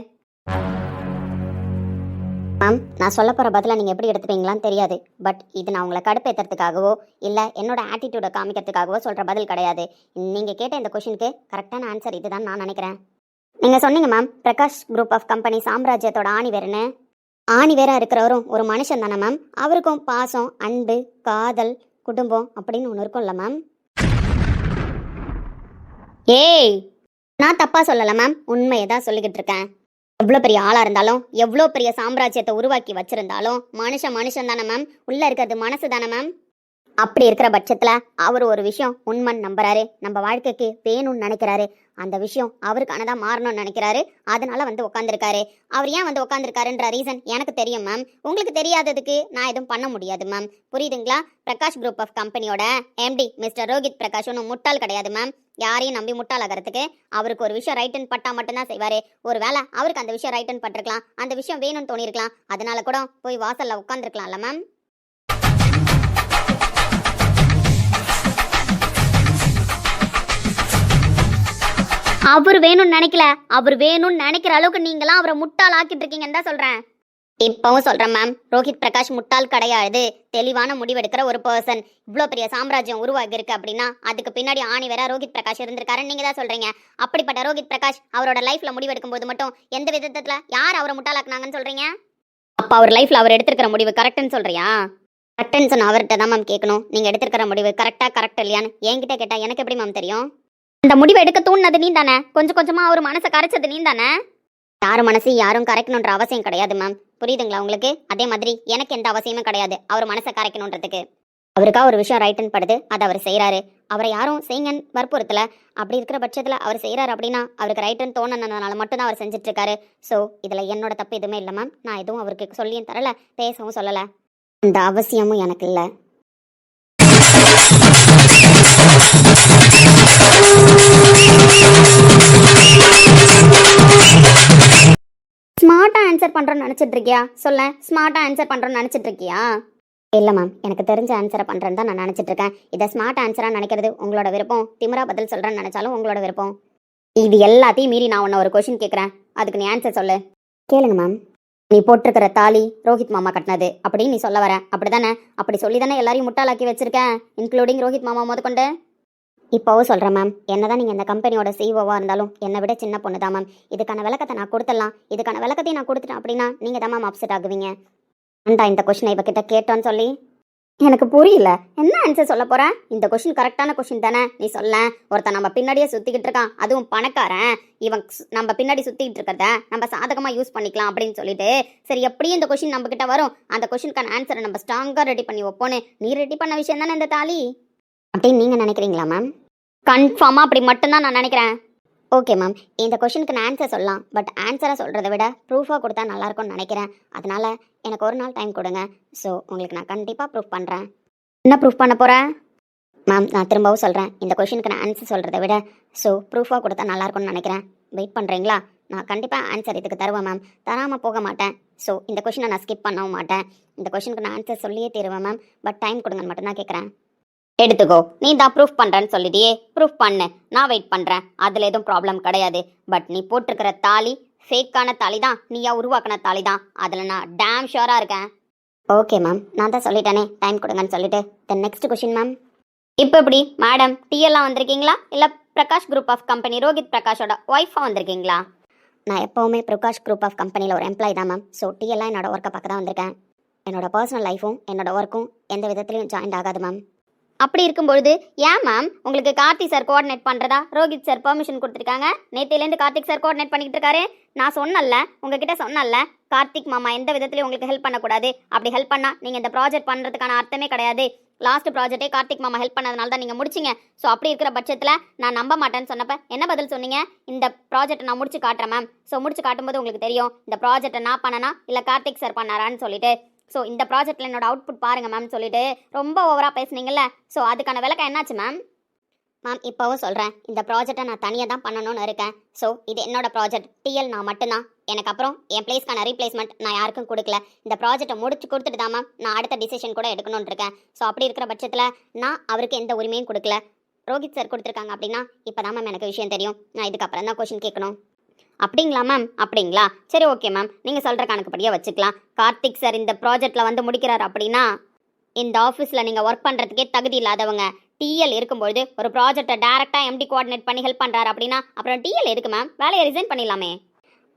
மேம் நான் சொல்ல போகிற பதிலை நீங்கள் எப்படி எடுத்துப்பீங்களான்னு தெரியாது. பட் இது நான் உங்களை கடுப்பேற்றுறதுக்காகவோ இல்லை என்னோட ஆட்டிடியூடை காமிக்கிறதுக்காகவோ சொல்கிற பதில் கிடையாது. நீங்கள் கேட்ட இந்த கொஷினுக்கு கரெக்டான ஆன்சர் இதுதான் நான் நினைக்கிறேன். நீங்கள் சொன்னீங்க ma'am, Prakash group of company சாம்ராஜ்யத்தோட ஆணிவேர்னு. ஆணிவேராக இருக்கிறவரும் ஒரு மனுஷன் தானே மேம். அவருக்கும் பாசம், அன்பு, காதல், குடும்பம் அப்படின்னு ஒன்று இருக்கும்ல மேம். ஏய், நான் தப்பாக சொல்லலை மேம், உண்மையை தான் சொல்லிக்கிட்டு இருக்கேன். எவ்வளோ பெரிய ஆளாக இருந்தாலும், எவ்வளோ பெரிய சாம்ராஜ்யத்தை உருவாக்கி வச்சிருந்தாலும் மனுஷன் தானே மேம். உள்ளே இருக்கிறது மனசு தானே மேம். அப்படி இருக்கிற பட்சத்தில் அவர் ஒரு விஷயம் உண்மைன்னு நம்புறாரு, நம்ம வாழ்க்கைக்கு வேணும்னு நினைக்கிறாரு, அந்த விஷயம் அவருக்கானதாக மாறணும்னு நினைக்கிறாரு, அதனால வந்து உட்காந்துருக்காரு. அவர் ஏன் வந்து உட்காந்துருக்காருன்ற ரீசன் எனக்கு தெரியும் மேம். உங்களுக்கு தெரியாததுக்கு நான் எதுவும் பண்ண முடியாது மேம். புரியுதுங்களா? பிரகாஷ் குரூப் ஆஃப் கம்பெனியோட எம்டி மிஸ்டர் ரோஹித் பிரகாஷ் ஒன்றும் முட்டாள் கிடையாது மேம். யாரையும் நம்பி முட்டாளாகிறதுக்கு அவருக்கு ஒரு விஷயம் ரைட்டுன்னு பட்டா மட்டும்தான் செய்வார். ஒரு வேளை அவருக்கு அந்த விஷயம் ரைட்டுன்னு பட்டிருக்கலாம், அந்த விஷயம் வேணும்னு தோணிருக்கலாம், அதனால கூட போய் வாசலில் உட்காந்துருக்கலாம்ல மேம். அவர் வேணும்னு நினைக்கல, அவர் வேணும்னு நினைக்கிற அளவுக்கு நீங்களாம் அவரை முட்டாள் ஆக்கிட்டு இருக்கீங்கன்னு தான் சொல்றேன். இப்பவும் சொல்றேன் மேம், ரோஹித் பிரகாஷ் முட்டாள் கிடையாது, தெளிவான முடிவெடுக்கிற ஒரு பர்சன். இவ்வளோ பெரிய சாம்ராஜ்யம் உருவாகி இருக்கு அப்படின்னா அதுக்கு பின்னாடி ஆணி வேற ரோஹித் பிரகாஷ் இருந்திருக்காருன்னு நீங்க தான் சொல்றீங்க. அப்படிப்பட்ட ரோஹித் பிரகாஷ் அவரோட லைஃப்ல முடிவெடுக்கும் போது மட்டும் எந்த விதத்துல யார் அவரை முட்டாளாக்குனாங்கன்னு சொல்றீங்க? அப்ப அவர் லைஃப்ல அவர் எடுத்திருக்கிற முடிவு கரெக்ட்னு சொல்றியா? கரெக்ட்னு சொன்ன அவர்கிட்ட தான் மேம் கேட்கணும். நீங்க எடுத்திருக்கிற முடிவு கரெக்ட் இல்லையான்னு என்கிட்ட கேட்டா எனக்கு எப்படி மேம் தெரியும்? அந்த முடிவை எடுக்க தூண்டினது நீ தானே, கொஞ்சம் கொஞ்சமா அவர் மனசை கரைச்சது நீ தானே. யாரும் மனசு யாரும் கரைக்கணுன்ற அவசியம் கிடையாது மேம். புரியுதுங்களா உங்களுக்கு? அதே மாதிரி எனக்கு எந்த அவசியமும் கிடையாது அவர் மனசை கரைக்கணுன்றதுக்கு. அவருக்கா ஒரு விஷயம் ரைட்டுன்னு படுது, அதை அவர் செய்கிறாரு. அவரை யாரும் செய்யுங்கன்னு வற்புறுத்தல. அப்படி இருக்கிற பட்சத்தில் அவர் செய்கிறாரு அப்படின்னா அவருக்கு ரைட்டுன்னு தோணுனதுனால மட்டும்தான் அவர் செஞ்சுட்டு இருக்காரு. ஸோ இதில் என்னோட தப்பு எதுவுமே இல்லை மேம். நான் எதுவும் அவருக்கு சொல்லியும் தரல, பேசவும் சொல்லலை. அந்த அவசியமும் எனக்கு இல்லை. ஸ்மார்ட்டாக ஆன்சர் பண்ணுறோன்னு நினச்சிட்டு இருக்கியா? சொல்ல, ஸ்மார்ட்டாக ஆன்சர் பண்ணுறோன்னு நினச்சிட்டு இருக்கியா? இல்லை மேம், எனக்கு தெரிஞ்ச ஆன்சரை பண்ணுறேன்னு தான் நான் நினச்சிட்டு இருக்கேன். இதை ஸ்மார்ட் ஆன்சராக நினைக்கிறது உங்களோட விருப்பம், திமிரா பதில் சொல்கிறேன்னு நினச்சாலும் உங்களோட விருப்பம். இது எல்லாத்தையும் மீறி நான் உன்னை ஒரு கொஷின் கேட்குறேன், அதுக்கு நீ ஆன்சர் சொல்லு. கேளுங்க மேம். நீ போட்டிருக்கிற தாலி ரோஹித் மாமா கட்டினது அப்படின்னு நீ சொல்ல வர, அப்படி தானே? அப்படி சொல்லி தானே எல்லாரையும் முட்டாளாக்கி வச்சிருக்கேன், இன்க்ளூடிங் ரோஹித் மாமா முதற்கொண்டு. இப்போவும் சொல்கிறேன் மேம், என்னதான் நீங்கள் இந்த கம்பெனியோட சிஓவாக இருந்தாலும் என்னை விட சின்ன பொண்ணு தான் மேம். இதுக்கான விளக்கத்தை நான் கொடுத்துடலாம், இதுக்கான விளக்கத்தையும் நான் கொடுத்துட்டேன் அப்படின்னா நீங்கள் தான் மேம் அப்செட் ஆகுவீங்க. அண்டா இந்த கொஷினை இவகிட்ட கேட்டோன்னு சொல்லி எனக்கு புரியல, என்ன ஆன்சர் சொல்ல போகிறேன்? இந்த கொஷின் கரெக்டான கொஷின் தானே, நீ சொல்ல. ஒருத்தன் நம்ம பின்னாடியே சுற்றிக்கிட்டு இருக்கான், அதுவும் பணக்காரன். இவன் நம்ம பின்னாடி சுற்றிக்கிட்டு இருக்கிறத நம்ம சாதகமாக யூஸ் பண்ணிக்கலாம் அப்படின்னு சொல்லிட்டு, சரி எப்படியும் இந்த கொஷின் நம்மக்கிட்ட வரும், அந்த கொஷினுக்கான ஆன்சரை நம்ம ஸ்ட்ராங்காக ரெடி பண்ணி வைப்போன்னு நீ ரெடி பண்ண விஷயம் தானே இந்த தாலி அப்படின்னு நீங்கள் நினைக்கிறீங்களா மேம்? கன்ஃபார்மாக அப்படி மட்டும்தான் நான் நினைக்கிறேன். ஓகே மேம், இந்த கொஷினுக்கு நான் ஆன்சர் சொல்லலாம், பட் ஆன்சரை சொல்கிறத விட ப்ரூஃபாக கொடுத்தா நல்லாயிருக்கும்னு நினைக்கிறேன். அதனால் எனக்கு ஒரு நாள் டைம் கொடுங்க. ஸோ உங்களுக்கு நான் கண்டிப்பாக ப்ரூஃப் பண்ணுறேன். என்ன ப்ரூஃப் பண்ண போகிறேன் மேம்? நான் திரும்பவும் சொல்கிறேன், இந்த கொஷினுக்கு நான் ஆன்சர் சொல்கிறத விட ப்ரூஃபாக கொடுத்தா நல்லாயிருக்கும்னு நினைக்கிறேன். வெயிட் பண்ணுறீங்களா? நான் கண்டிப்பாக ஆன்சர் இதுக்கு தருவேன் மேம், தராமல் போக மாட்டேன். ஸோ இந்த கொஷினை நான் ஸ்கிப் பண்ணவும் மாட்டேன். இந்த கொஷினுக்கு நான் ஆன்சர் சொல்லியே தருவேன் மேம், பட் டைம் கொடுங்கன்னு மட்டும்தான் கேட்குறேன். எடுத்துக்கோ, நீ தான் ப்ரூஃப் பண்ணுறேன்னு சொல்லிட்டியே, ப்ரூஃப் பண்ணு, நான் வெயிட் பண்ணுறேன். அதில் எதுவும் ப்ராப்ளம் கிடையாது. பட் நீ போட்டிருக்கிற தாலி ஃபேக்கான தாலி தான், நீயா உருவாக்கின தாலி தான், அதில் நான் டேம் ஷுவராக இருக்கேன். ஓகே மேம், நான் தான் சொல்லிட்டேனே டைம் கொடுங்கன்னு சொல்லிட்டு. Then next question ma'am. இப்போ எப்படி மேடம், டீ எல்லாம் வந்திருக்கீங்களா இல்லை Prakash group of company Rohit பிரகாஷோட ஒய்ஃபாக வந்திருக்கீங்களா? நான் எப்போவுமே பிரகாஷ் குரூப் ஆஃப் கம்பெனியில் ஒரு எம்ப்ளாய் தான் மேம். ஸோ டீ எல்லாம் என்னோட ஒர்க்கை பார்க்க தான் வந்திருக்கேன். என்னோட பர்சனல் லைஃபும் என்னோட ஒர்க்கும் எந்த விதத்துலையும் ஜாயின்ட் ஆகாது மேம். அப்படி இருக்கும்பொழுது ஏன் மேம் உங்களுக்கு கார்த்திக் சார் கோஆர்டினேட் பண்ணுறதா ரோஹித் சார் பெர்மிஷன் கொடுத்துருக்காங்க? நேற்றுலேருந்து கார்த்திக் சார் கோஆர்டினேட் பண்ணிக்கிட்டு இருக்காரு. நான் சொன்னல, உங்ககிட்ட சொன்னல, கார்த்திக் மாமா எந்த விதத்துலையும் உங்களுக்கு ஹெல்ப் பண்ணக்கூடாது. அப்படி ஹெல்ப் பண்ணால் நீங்கள் இந்த ப்ராஜெக்ட் பண்ணுறதுக்கான அர்த்தமே கிடையாது. லாஸ்ட் ப்ராஜெக்டே கார்த்திக் மாமா ஹெல்ப் பண்ணதுனால தான் நீங்கள் முடிச்சிங்க. ஸோ அப்படி இருக்கிற பட்சத்தில் நான் நம்ப மாட்டேன்னு சொன்னப்போ என்ன பதில் சொன்னீங்க? இந்த ப்ராஜெக்ட்டை நான் முடிச்சு காட்டுறேன் மேம். ஸோ முடிச்சு காட்டும்போது உங்களுக்கு தெரியும் இந்த ப்ராஜெக்டை நான் பண்ணனா இல்லை கார்த்திக் சார் பண்ணாரான்னு சொல்லிட்டு. ஸோ இந்த ப்ராஜெக்டில் என்னோட அவுட்புட் பாருங்கள் மேம் சொல்லிட்டு ரொம்ப ஓவராக பேசுனீங்கல்ல. ஸோ அதுக்கான விளக்கம் என்னாச்சு மேம்? மேம் இப்போவும் சொல்கிறேன், இந்த ப்ராஜெக்டை நான் தனியாக தான் பண்ணணும்னு இருக்கேன். ஸோ இது என்னோட ப்ராஜெக்ட், டிஎல் நான் மட்டும்தான். எனக்கு அப்புறம் என் பிளேஸ்க்கான ரீப்ளேஸ்மெண்ட் நான் யாருக்கும் கொடுக்கல. இந்த ப்ராஜெக்டை முடிச்சு கொடுத்துட்டு தான் மேம் நான் அடுத்த டிசிஷன் கூட எடுக்கணும்னு இருக்கேன். ஸோ அப்படி இருக்கிற பட்சத்தில் நான் அவருக்கு எந்த உரிமையும் கொடுக்கல. ரோஹித் சார் கொடுத்துருக்காங்க அப்படின்னா இப்போ தான் மேம் எனக்கு விஷயம் தெரியும். நான் இதுக்கப்புறம் தான் கொஷின் கேட்கணும். அப்படிங்களா மேம்? அப்படிங்களா, சரி ஓகே மேம், நீங்கள் சொல்கிற கணக்குப்படியே வச்சுக்கலாம். கார்த்திக் சார் இந்த ப்ராஜெக்டில் வந்து முடிக்கிறார் அப்படின்னா இந்த ஆஃபீஸில் நீங்கள் ஒர்க் பண்ணுறதுக்கே தகுதி இல்லாதவங்க. டிஎல் இருக்கும்பொழுது ஒரு ப்ராஜெக்டை டேரெக்டாக எம்டி கோஆர்டினேட் பண்ணி ஹெல்ப் பண்ணுறாரு அப்படின்னா அப்புறம் டிஎல் எதுக்கு மேம்? வேலையை ரிசைன் பண்ணிடலாமே.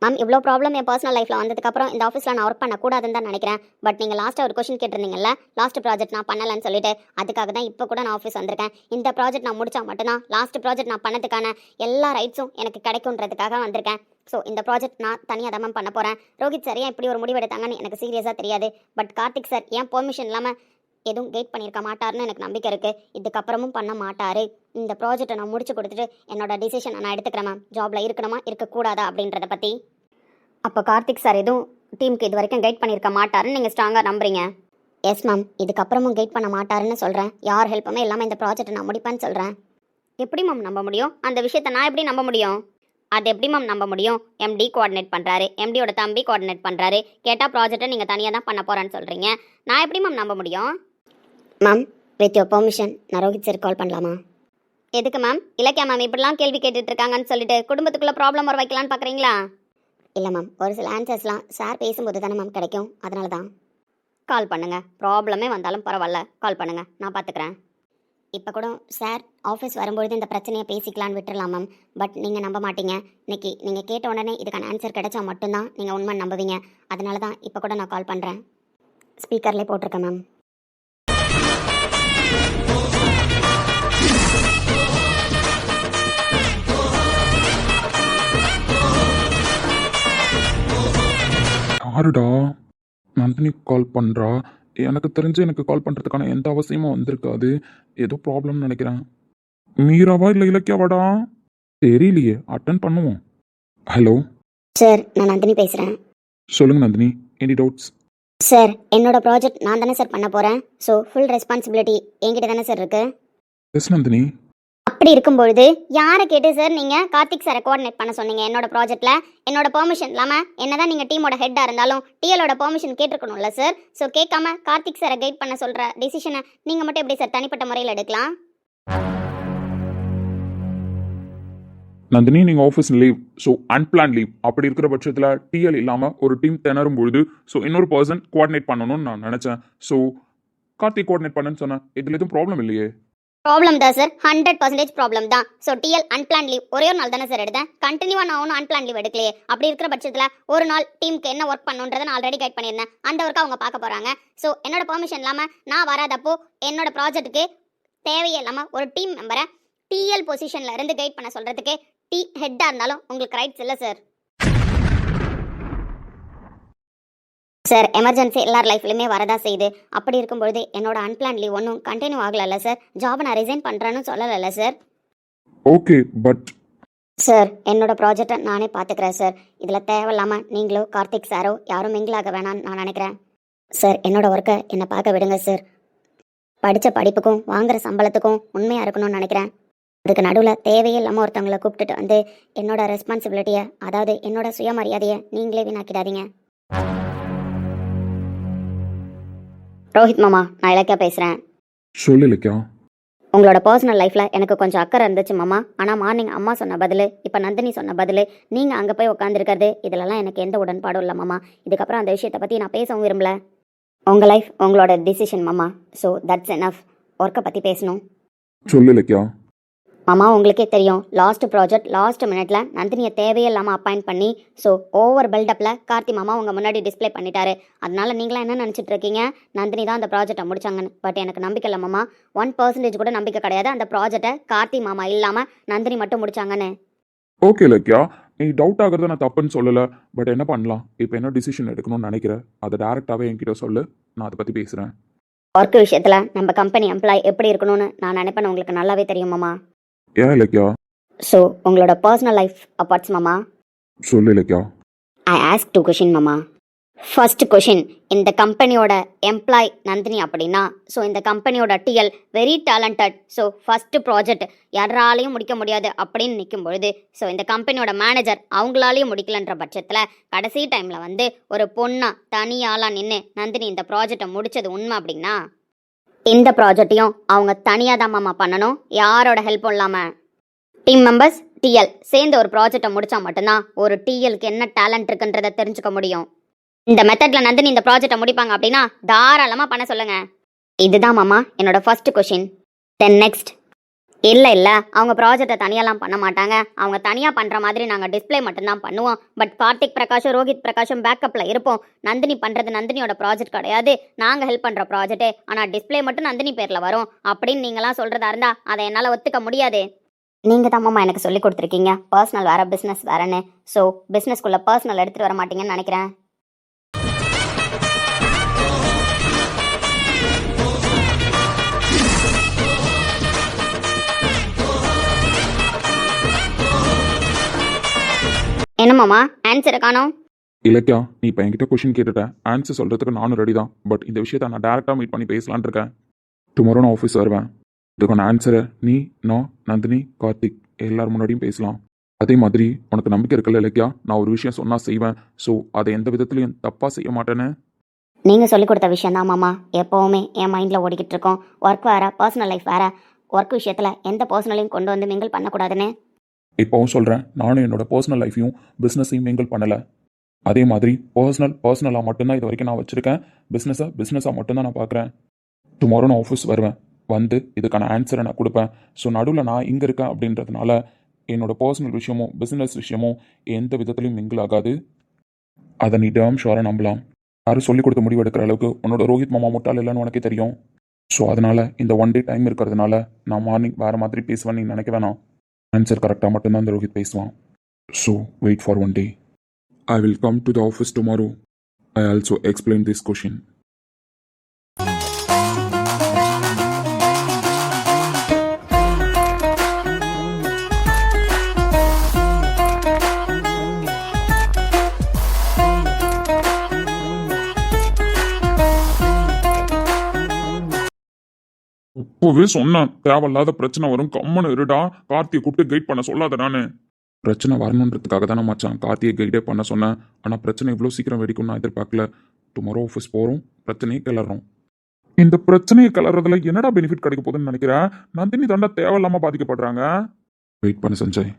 மேம், இவ்வளோ ப்ராப்ளம் என் பர்சனல் லைஃப்பில் வந்ததுக்கப்புறம் இந்த ஆஃபீஸில் நான் ஒர்க் பண்ணக்கூடாதுன்னு தான் நினைக்கிறேன். பட் நீங்கள் லாஸ்ட்டாக ஒரு கொஷின் கேட்டிருந்தீங்கல்ல, லாஸ்ட் ப்ராஜெக்ட் நான் பண்ணலன்னு சொல்லிட்டு, அதுக்காக தான் இப்போ கூட நான் ஆஃபீஸ் வந்திருக்கேன். இந்த ப்ராஜெக்ட் நான் முடிச்சா மட்டும்தான் லாஸ்ட் ப்ராஜெக்ட் நான் பண்ணதுக்கான எல்லா ரைட்ஸும் எனக்கு கிடைக்குன்றதுக்காக வந்திருக்கேன். ஸோ இந்த ப்ராஜெக்ட் நான் தனியாக தான் மேம் பண்ண போகிறேன். ரோஹித் சார் ஏன் இப்படி ஒரு முடிவு எடுத்தாங்கன்னு எனக்கு சீரியஸாக தெரியாது. பட் கார்த்திக் சார் ஏன் பெர்மிஷன் இல்லாமல் எதுவும் கைட் பண்ணியிருக்க மாட்டாருன்னு எனக்கு நம்பிக்கை இருக்குது. இதுக்கப்புறமும் பண்ண மாட்டார். இந்த ப்ராஜெக்டை நான் முடிச்சு கொடுத்துட்டு என்னோட டிசிஷனை நான் எடுத்துக்கிறேன் மேம். ஜாபில் இருக்கணுமா இருக்கக்கூடாதா அப்படின்றத பற்றி. அப்போ கார்த்திக் சார் எதுவும் டீமுக்கு இது வரைக்கும் கைட் பண்ணியிருக்க மாட்டாருன்னு நீங்கள் ஸ்ட்ராங்காக நம்புறீங்க? எஸ் மேம், இதுக்கப்புறமும் கைட் பண்ண மாட்டாருன்னு சொல்கிறேன். யார் ஹெல்ப்புமே இல்லாமல் இந்த ப்ராஜெக்ட்டை நான் முடிப்பேன்னு சொல்கிறேன். எப்படி மேம் நம்ப முடியும்? அந்த விஷயத்தை நான் எப்படி நம்ப முடியும்? அது எப்படி மேம் நம்ப முடியும்? எம்டி கோஆர்டினேட் பண்ணுறாரு, எம்டியோட தம்பி கோஆர்டினேட் பண்ணுறாரு. கேட்டால் ப்ராஜெக்ட்டை நீங்கள் தனியாக தான் பண்ண போகிறேன்னு சொல்கிறீங்க. நான் எப்படி மேம் நம்ப முடியும்? மேம், வித் யோர் பெர்மிஷன் நான் ரோஹித் சார் கால் பண்ணலாமா? எதுக்கு மேம்? இலக்கியா மேம் இப்படிலாம் கேள்வி கேட்டுட்டு இருக்காங்கன்னு சொல்லிட்டு குடும்பத்துக்குள்ளே ப்ராப்ளம் வர வைக்கலான்னு பார்க்குறீங்களா? இல்லை மேம், ஒரு சில ஆன்சர்ஸ்லாம் சார் பேசும்போது தானே மேம் கிடைக்கும், அதனால தான். கால் பண்ணுங்கள், ப்ராப்ளமே வந்தாலும் பரவாயில்ல, கால் பண்ணுங்கள், நான் பார்த்துக்கிறேன். இப்போ கூட சார் ஆஃபீஸ் வரும்பொழுது இந்த பிரச்சனையை பேசிக்கலான்னு விட்டுடலாம் மேம். பட் நீங்கள் நம்ப மாட்டீங்க. இன்னைக்கு நீங்கள் கேட்ட உடனே இதுக்கான ஆன்சர் கிடைச்சா மட்டும்தான் நீங்கள் உண்மை நம்புவீங்க. அதனால தான் இப்போ கூட நான் கால் பண்ணுறேன். ஸ்பீக்கர்லேயே போட்டிருக்கேன் மேம். யாருடா நந்தினி கால் பண்ணுறா? எனக்கு தெரிஞ்சு எனக்கு கால் பண்ணுறதுக்கான எந்த அவசியமும் வந்திருக்காது. ஏதோ ப்ராப்ளம்னு நினைக்கிறேன். மீராவா இல்லை இலக்கியாவாடா? தெரியலையே, அட்டன் பண்ணுவோம். ஹலோ சார், நான் நந்தினி பேசுகிறேன். சொல்லுங்க நந்தினி, எனி டவுட்ஸ்? சார், என்னோட ப்ராஜெக்ட் நான் தானே சார் பண்ண போகிறேன். ஸோ ஃபுல் ரெஸ்பான்சிபிலிட்டி என்கிட்ட தானே சார் இருக்குது. எஸ் நந்தினி. அப்படி இருக்கும்பொழுது யாரை கேட்டு சார் நீங்கள் கார்த்திக் சாரை கோஆர்டினேட் பண்ண சொன்னீங்க என்னோட ப்ராஜெக்ட்டில்? என்னோட பெர்மிஷன் இல்லாமல் என்னதான் நீங்கள் டீமோட ஹெட்டாக இருந்தாலும் டிஎலோட பெர்மிஷன் கேட்டிருக்கணும்ல சார். ஸோ கேட்காம கார்த்திக் சாரை கைட் பண்ண சொல்கிற டிசிஷனை நீங்கள் மட்டும் எப்படி சார் தனிப்பட்ட முறையில் எடுக்கலாம்? நந்தினி, நீங்கள் office leave, so unplanned leave. அப்படி இருக்கிற பட்சத்தில் டிஎல் இல்லாமல் ஒரு டீம் திணறும் பொழுது ஸோ இன்னொரு பர்சன் கோஆர்டினேட் பண்ணணும்னு நான் நினச்சேன். ஸோ கார்த்திக் கோஆர்டினேட் பண்ணேன்னு சொன்னேன். இதில் எதுவும் ப்ராப்ளம் இல்லையே? ப்ராப்ளம் தான் சார், 100% ப்ராப்ளம் தான். ஸோ டிஎல் அன்பிளான் லீவ் ஒரே ஒரு நாள் தானே சார் எடுத்தேன். கண்டினியூவாக நான் ஒன்றும் அன்பிளான் லீவ் எடுக்கலையே. அப்படி இருக்கிற பட்சத்தில் ஒரு நாள் டீமுக்கு என்ன ஒர்க் பண்ணுன்றதை நான் ஆல்ரெடி கைட் பண்ணியிருந்தேன். அந்த ஒர்க்கை அவங்க பார்க்க போகிறாங்க. ஸோ என்னோட பெர்மிஷன் இல்லாமல் நான் வராதப்போ என்னோட ப்ராஜெக்ட்டுக்கு தேவையே இல்லாமல் ஒரு டீம் மெம்பரை டிஎல் பொசிஷனில் இருந்து கைட் பண்ண சொல்கிறதுக்கு ஹெட்டாக இருந்தாலும் உங்களுக்கு ரைட்ஸ் இல்லை சார். சார், எமர்ஜென்சி எல்லார் லைஃப்லையுமே வரதா செய்யுது. அப்படி இருக்கும்பொழுது என்னோட அன்பிளான் லீவ் ஒன்றும் கண்டினியூ ஆகலைல்ல சார். ஜாபை நான் ரிசைன் பண்ணுறேன்னு சொல்லலைல்ல சார். ஓகே, பட் சார், என்னோட ப்ராஜெக்டை நானே பார்த்துக்கிறேன் சார். இதில் தேவையில்லாமல் நீங்களோ கார்த்திக் சாரோ யாரும் மிங்கிளாக வேணான்னு நான் நினைக்கிறேன் சார். என்னோட ஒர்க்கை என்னை பார்க்க விடுங்க சார். படித்த படிப்புக்கும் வாங்குகிற சம்பளத்துக்கும் உண்மையாக இருக்கணும்னு நினைக்கிறேன். அதுக்கு நடுவில் தேவையே இல்லாமல் ஒருத்தவங்களை கூப்பிட்டுட்டு வந்து என்னோட ரெஸ்பான்சிபிலிட்டியை, அதாவது என்னோட சுயமரியாதையை நீங்களே வீணாக்கிடாதீங்க. ரோஹித் மாமா, நான் இலக்கியா பேசுகிறேன். சொல்லு இலக்கியா. உங்களோட பர்சனல் லைஃப்பில் எனக்கு கொஞ்சம் அக்கறை இருந்துச்சு மாமா. ஆனால் மார்னிங் அம்மா சொன்ன பதில், இப்போ நந்தினி சொன்ன பதில், நீங்கள் அங்கே போய் உட்காந்துருக்கிறது, இதிலலாம் எனக்கு எந்த உடன்பாடும் இல்லை மாமா. இதுக்கப்புறம் அந்த விஷயத்தை பற்றி நான் பேசவும் விரும்பல. உங்கள் லைஃப் உங்களோட டிசிஷன் மாமா. So that's enough. ஒர்க்கை பற்றி பேசணும். சொல்லு இலக்கியா. மாமா, உங்களுக்கே தெரியும், லாஸ்ட் ப்ராஜெக்ட் லாஸ்ட் மினிட்ல நந்தினியை தேவையே இல்லாமல் அப்பாயிண்ட் பண்ணி ஸோ ஓவர் பில்டப்பில் கார்த்தி மாமா உங்கள் முன்னாடி டிஸ்பிளே பண்ணிட்டாரு. அதனால நீங்களாம் என்ன நினச்சிட்டு இருக்கீங்க, நந்தினி தான் அந்த ப்ராஜெக்டை முடிச்சாங்கன்னு. பட் எனக்கு நம்பிக்கை இல்லை மாமா. 1% கூட நம்பிக்கை கிடையாது அந்த ப்ராஜெக்டை கார்த்தி மாமா இல்லாமல் நந்தினி மட்டும் முடிச்சாங்கன்னு. ஓகே இலக்கியா, நீ டவுட் ஆகிறத நான் தப்புன்னு சொல்லலை. பட் என்ன பண்ணலாம், இப்போ என்ன டிசிஷன் எடுக்கணும்னு நினைக்கிறேன், அதை டேரெக்டாகவே என்கிட்ட சொல்லு, நான் அதை பற்றி பேசுகிறேன். ஒர்க் விஷயத்தில் நம்ம கம்பெனி எம்ப்ளாய் எப்படி இருக்கணும்னு நான் நினைப்பேன்னு உங்களுக்கு நல்லாவே தெரியும் மாமா. ஏன் இலக்கியா? ஸோ உங்களோட பர்சனல் லைஃப் அப்பார்ட்ஸ் மாமா. சொல்லு இலக்கியா. ஐ ஆஸ்க் 2 கொஷின் மாமா. ஃபர்ஸ்ட் கொஷின், இந்த கம்பெனியோட எம்ப்ளாய் நந்தினி அப்படின்னா ஸோ இந்த கம்பெனியோட TL very talented. So first project யாராலையும் முடிக்க முடியாது அப்படின்னு நிற்கும் பொழுது ஸோ இந்த கம்பெனியோட மேனேஜர் அவங்களாலையும் முடிக்கலன்ற பட்சத்தில் கடைசி டைமில் வந்து ஒரு பொண்ணா தனியாளாக நின்று நந்தினி இந்த ப்ராஜெக்டை முடித்தது உண்மை அப்படின்னா இந்த ப்ராஜெக்டையும் அவங்க தனியாக தான் மாமா பண்ணணும், யாரோட ஹெல்ப்பும் இல்லாமல். டீம் மெம்பர்ஸ் டிஎல் சேர்ந்து ஒரு ப்ராஜெக்டை முடிச்சா மட்டும்தான் ஒரு டிஎல்க்கு என்ன டேலண்ட் இருக்குன்றதை தெரிஞ்சுக்க முடியும். இந்த மெத்தட்ல நந்தினி இந்த ப்ராஜெக்டை முடிப்பாங்க அப்படின்னா தாராளமா பண்ண சொல்லுங்க. இதுதான் மாமா என்னோட ஃபர்ஸ்ட் கொஷின். Then next. இல்லை அவங்க ப்ராஜெக்டை தனியாலாம் பண்ண மாட்டாங்க. அவங்க தனியாக பண்ணுற மாதிரி நாங்கள் டிஸ்பிளே மட்டும்தான் பண்ணுவோம். பட் கார்த்திக் பிரகாஷும் ரோஹித் பிரகாஷும் பேக்கப்பில் இருப்போம். நந்தினி பண்ணுறது நந்தினியோட ப்ராஜெக்ட் கிடையாது, நாங்கள் ஹெல்ப் பண்ணுற ப்ராஜெக்ட்டு. ஆனால் டிஸ்பிளே மட்டும் நந்தினி பேரில் வரும் அப்படின்னு நீங்களாம் சொல்கிறதா இருந்தால் அதை என்னால் ஒத்துக்க முடியாது. நீங்கள் தான் மாமா எனக்கு சொல்லி கொடுத்துருக்கீங்க பர்சனல் வேறு பிஸ்னஸ் வேறன்னு. ஸோ பிஸ்னஸ்குள்ளே பர்சனல் எடுத்துகிட்டு வர மாட்டீங்கன்னு நினைக்கிறேன். என்னமாமா ஆன்சரை காணோம்? இலக்கியா, நீ இப்போ என்கிட்ட கொஷின் கேட்டுட்ட, ஆன்சர் சொல்கிறதுக்கு நானும் ரெடி தான். பட் இந்த விஷயத்தை நான் டேரெக்டாக மீட் பண்ணி பேசலான்னு இருக்கேன். டுமாரோ நான் ஆஃபீஸ் வருவேன். இதுக்கான ஆன்சரை நீ, நான், நந்தினி, கார்த்திக் எல்லாரும் முன்னாடியும் பேசலாம். அதே மாதிரி உனக்கு நம்பிக்கை இருக்குல்ல இலக்கியா, நான் ஒரு விஷயம் சொன்னால் செய்வேன். ஸோ அதை எந்த விதத்துலையும் தப்பாக செய்ய மாட்டேன்னு. நீங்கள் சொல்லிக் கொடுத்த விஷயம் தான் மாமா எப்போவுமே என் மைண்டில் ஓடிக்கிட்டு இருக்கோம். ஒர்க் வேறு, பர்சனல் லைஃப் வேறு. ஒர்க் விஷயத்தில் எந்த பர்சனலையும் கொண்டு வந்து மிங்கிள் பண்ணக்கூடாதுன்னு இப்போவும் சொல்கிறேன், நானும் என்னோட பர்சனல் லைஃப்பையும் பிஸ்னஸையும் மிங்கிள் பண்ணலை. அதே மாதிரி பர்சனலாக மட்டும்தான் இது வரைக்கும் நான் வச்சுருக்கேன். பிஸ்னஸாக மட்டும்தான் நான் பார்க்குறேன். டுமாரோ நான் ஆஃபீஸ் வருவேன். வந்து இதுக்கான ஆன்சரை நான் கொடுப்பேன். ஸோ நடுவில் நான் இங்கே இருக்கேன் அப்படின்றதுனால என்னோட பர்சனல் விஷயமும் பிஸ்னஸ் விஷயமும் எந்த விதத்துலையும் மிங்கிள் ஆகாது. அதை நீ டேர்ம் ஷோராக நம்பலாம். யாரும் சொல்லிக் கொடுத்த முடிவு எடுக்கிற அளவுக்கு உன்னோட ரோஹித் மாமா முட்டாள் இல்லைன்னு உனக்கே தெரியும். ஸோ அதனால் இந்த ஒன் டே டைம் இருக்கிறதுனால நான் மார்னிங் வேறு மாதிரி பேசுவேன்னு நீ நினைக்க வேணாம். ஆன்சர் கரெக்டாக மட்டும்தான் இந்த ரோஹித் பேசுவான். So wait for one day. I will come to the office tomorrow. I also explain this question. இப்போவே சொன்னேன், தேவையில்லாத பிரச்சனை வரும், கம்மனு இருடா, கார்த்தியை கூப்பிட்டு கைட் பண்ண சொல்லாத. நானு பிரச்சனை வரணுன்றதுக்காக தானே மச்சான் கார்த்தியை கைடே பண்ண சொன்னேன். ஆனால் பிரச்சனை இவ்வளோ சீக்கிரம் வெடிக்கும் நான் எதிர்பார்க்கல. டுமாரோ ஆஃபீஸ் போகிறோம், பிரச்சனையே கிளறோம். இந்த பிரச்சனையை கலறதுல என்னடா பெனிஃபிட் கிடைக்க போகுதுன்னு நினைக்கிறேன்? நந்தினி தாண்டா தேவையில்லாம பாதிக்கப்படுறாங்க. வெயிட் பண்ண சஞ்சய்.